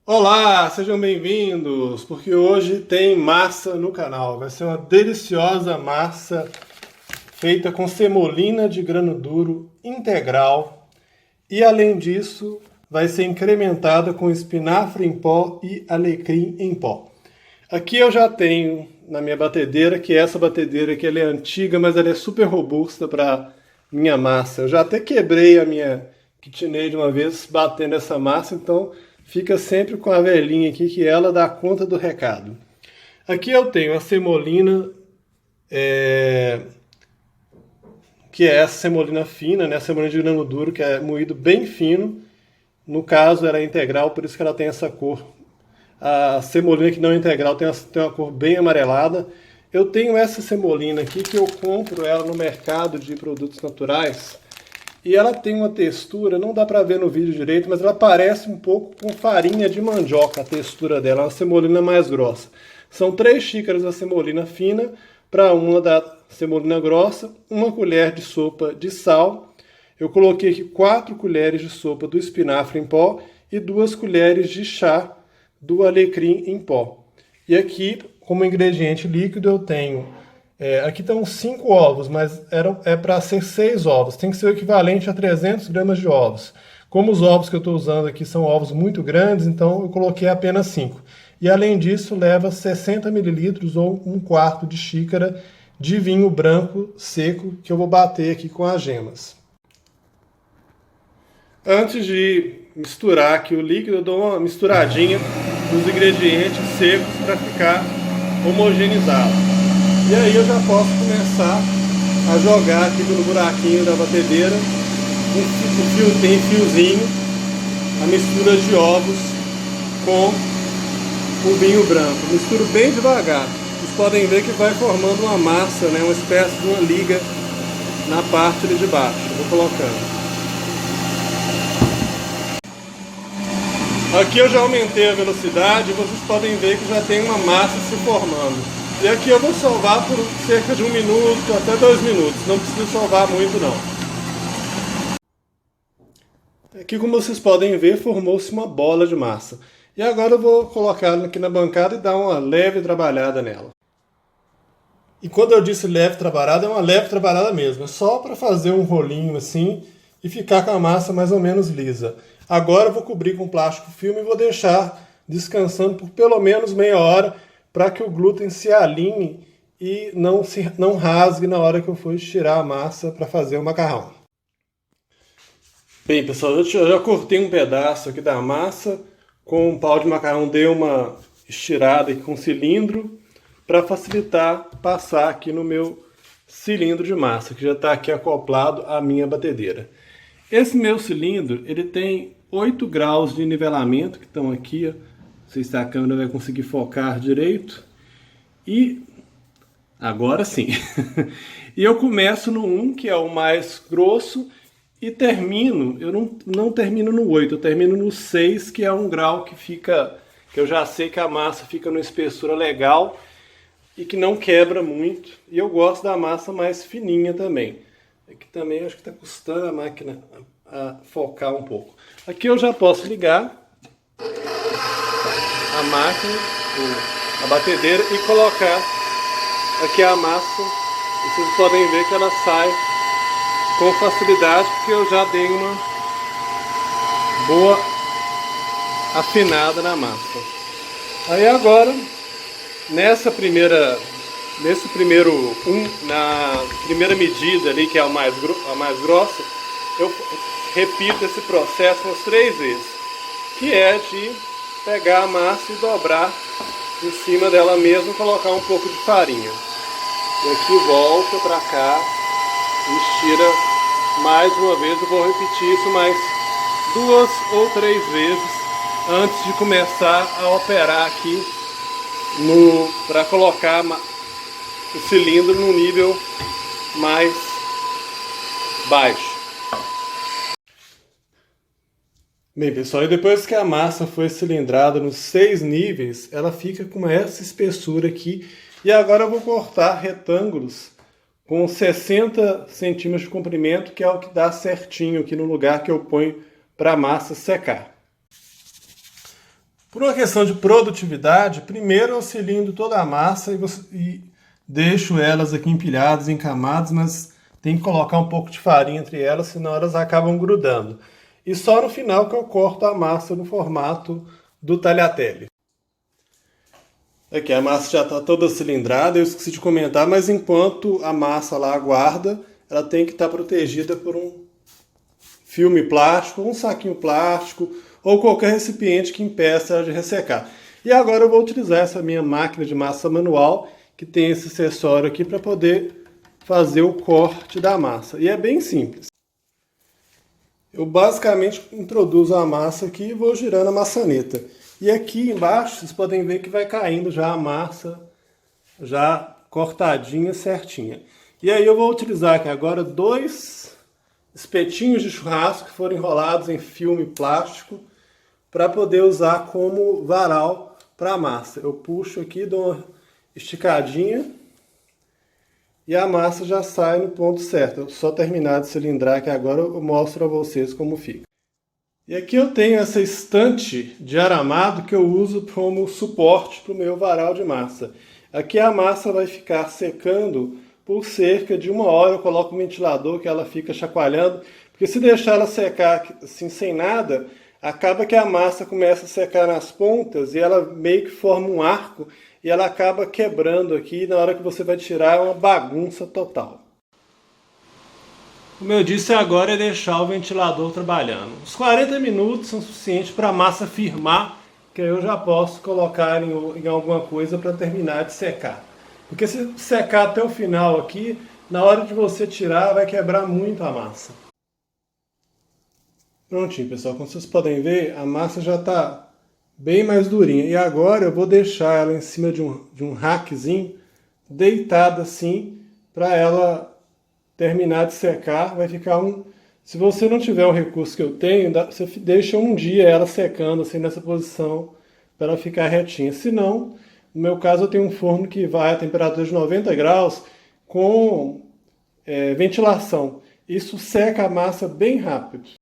Olá, sejam bem-vindos, porque hoje tem massa no canal. Vai ser uma deliciosa massa feita com semolina de grano duro integral e, além disso, vai ser incrementada com espinafre em pó e alecrim em pó. Aqui eu já tenho na minha batedeira, que essa batedeira aqui ela é antiga, mas ela é super robusta para minha massa. Eu já até quebrei a minha KitchenAid uma vez batendo essa massa, então fica sempre com a velhinha aqui que ela dá conta do recado. Aqui eu tenho a semolina, que é essa semolina fina, né? A semolina de grano duro, que é moído bem fino. No caso, ela é integral, por isso que ela tem essa cor. A semolina que não é integral tem uma cor bem amarelada. Eu tenho essa semolina aqui que eu compro ela no mercado de produtos naturais. E ela tem uma textura, não dá para ver no vídeo direito, mas ela parece um pouco com farinha de mandioca, a textura dela, é uma semolina mais grossa. São 3 xícaras da semolina fina para uma da semolina grossa, 1 colher de sopa de sal. Eu coloquei aqui 4 colheres de sopa do espinafre em pó e 2 colheres de chá do alecrim em pó. E aqui, como ingrediente líquido, eu tenho... aqui estão 5 ovos, mas é para ser 6 ovos. Tem que ser o equivalente a 300 gramas de ovos. Como os ovos que eu estou usando aqui são ovos muito grandes, então eu coloquei apenas 5. E além disso, leva 60 mililitros ou 1/4 de xícara de vinho branco seco, que eu vou bater aqui com as gemas. Antes de misturar aqui o líquido, eu dou uma misturadinha nos ingredientes secos para ficar homogeneizado. E aí eu já posso começar a jogar aqui pelo buraquinho da batedeira, tem fiozinho, a mistura de ovos com o vinho branco. Misturo bem devagar. Vocês podem ver que vai formando uma massa, né, uma espécie de uma liga na parte ali de baixo. Eu vou colocando. Aqui eu já aumentei a velocidade e vocês podem ver que já tem uma massa se formando. E aqui eu vou solvar por cerca de 1 minuto até 2 minutos. Não precisa solvar muito não. Aqui, como vocês podem ver, formou-se uma bola de massa. E agora eu vou colocá-la aqui na bancada e dar uma leve trabalhada nela. E quando eu disse leve trabalhada, é uma leve trabalhada mesmo. É só para fazer um rolinho assim e ficar com a massa mais ou menos lisa. Agora eu vou cobrir com plástico filme e vou deixar descansando por pelo menos meia hora para que o glúten se alinhe e não rasgue na hora que eu for estirar a massa para fazer o macarrão. Bem, pessoal, eu já cortei um pedaço aqui da massa, com um pau de macarrão dei uma estirada aqui com cilindro para facilitar passar aqui no meu cilindro de massa, que já está aqui acoplado à minha batedeira. Esse meu cilindro, ele tem 8 graus de nivelamento, que estão aqui, ó. Não sei se a câmera vai conseguir focar direito. E agora sim. E eu começo no 1, que é o mais grosso, e termino, eu não termino no 8, eu termino no 6, que é um grau que eu já sei que a massa fica numa espessura legal e que não quebra muito. E eu gosto da massa mais fininha também. Aqui também acho que está custando a máquina a focar um pouco. Aqui eu já posso ligar a máquina, a batedeira e colocar aqui a massa. Vocês podem ver que ela sai com facilidade porque eu já dei uma boa afinada na massa. Aí agora, na primeira medida ali, que é a mais grossa, eu repito esse processo umas 3 vezes, que é de pegar a massa e dobrar em cima dela mesmo, colocar um pouco de farinha. E aqui volta para cá e estira mais uma vez. Eu vou repetir isso mais 2 ou 3 vezes antes de começar a operar aqui para colocar o cilindro num nível mais baixo. Bem, pessoal, e depois que a massa foi cilindrada nos 6 níveis, ela fica com essa espessura aqui. E agora eu vou cortar retângulos com 60 centímetros de comprimento, que é o que dá certinho aqui no lugar que eu ponho para a massa secar. Por uma questão de produtividade, primeiro eu cilindro toda a massa e deixo elas aqui empilhadas em camadas, mas tem que colocar um pouco de farinha entre elas, senão elas acabam grudando. E só no final que eu corto a massa no formato do tagliatelle. Aqui a massa já está toda cilindrada, eu esqueci de comentar, mas enquanto a massa lá aguarda, ela tem que estar protegida por um filme plástico, um saquinho plástico ou qualquer recipiente que impeça ela de ressecar. E agora eu vou utilizar essa minha máquina de massa manual, que tem esse acessório aqui para poder fazer o corte da massa. E é bem simples. Eu basicamente introduzo a massa aqui e vou girando a maçaneta. E aqui embaixo vocês podem ver que vai caindo já a massa, já cortadinha, certinha. E aí eu vou utilizar aqui agora 2 espetinhos de churrasco que foram enrolados em filme plástico para poder usar como varal para a massa. Eu puxo aqui, dou uma esticadinha e a massa já sai no ponto certo. Eu só terminar de cilindrar que agora eu mostro a vocês como fica. E aqui eu tenho essa estante de aramado que eu uso como suporte para o meu varal de massa. Aqui a massa vai ficar secando por cerca de 1 hora. Eu coloco um ventilador que ela fica chacoalhando, porque se deixar ela secar assim sem nada, acaba que a massa começa a secar nas pontas e ela meio que forma um arco e ela acaba quebrando aqui, e na hora que você vai tirar é uma bagunça total. Como eu disse, agora é deixar o ventilador trabalhando. Os 40 minutos são suficientes para a massa firmar, que aí eu já posso colocar em alguma coisa para terminar de secar. Porque se secar até o final aqui, na hora de você tirar vai quebrar muito a massa. Prontinho, pessoal. Como vocês podem ver, a massa já está bem mais durinha. E agora eu vou deixar ela em cima de um rackzinho, deitada assim, para ela terminar de secar. Vai ficar um... Se você não tiver o recurso que eu tenho, você deixa um dia ela secando assim nessa posição, para ela ficar retinha. Se não, no meu caso eu tenho um forno que vai a temperatura de 90 graus com ventilação. Isso seca a massa bem rápido.